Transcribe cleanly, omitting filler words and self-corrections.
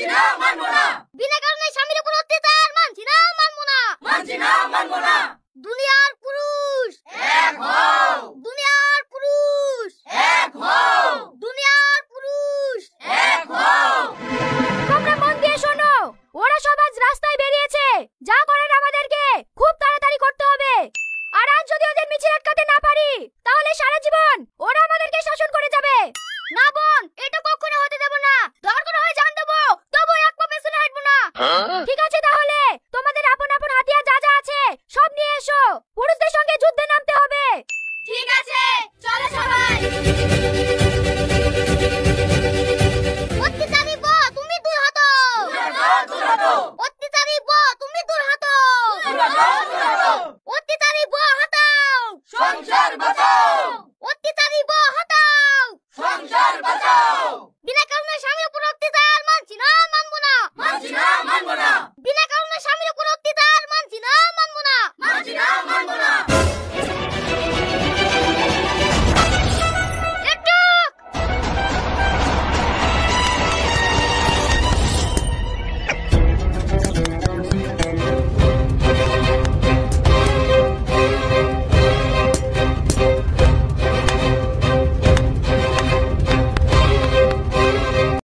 মানছি না, মানবো না। বিনা কারণে স্বামীর উপর অত্যাচার মানছি না, মানবো না। মানছি না, মানবো না। দুনিয়ার পুরুষ এক হও, দুনিয়ার পুরুষ এক হও, দুনিয়ার পুরুষ এক হও। তোমরা মন দিয়ে শোনো, ওরা সব আজ রাস্তায় বেরিয়েছে। যা করার আমাদেরকে খুব তাড়াতাড়ি করতে হবে। আর আজ যদি ওদের মিছিল আটকাতে না পারি, তাহলে সারা জীবন ওরা আমাদেরকে শাসন করে যাবে। না বোন, এটা কখনো হতে দেব না। দরকার হয় জান দেবো, তবু এক পা পেছনে হাঁটবো না। ঠিক আছে?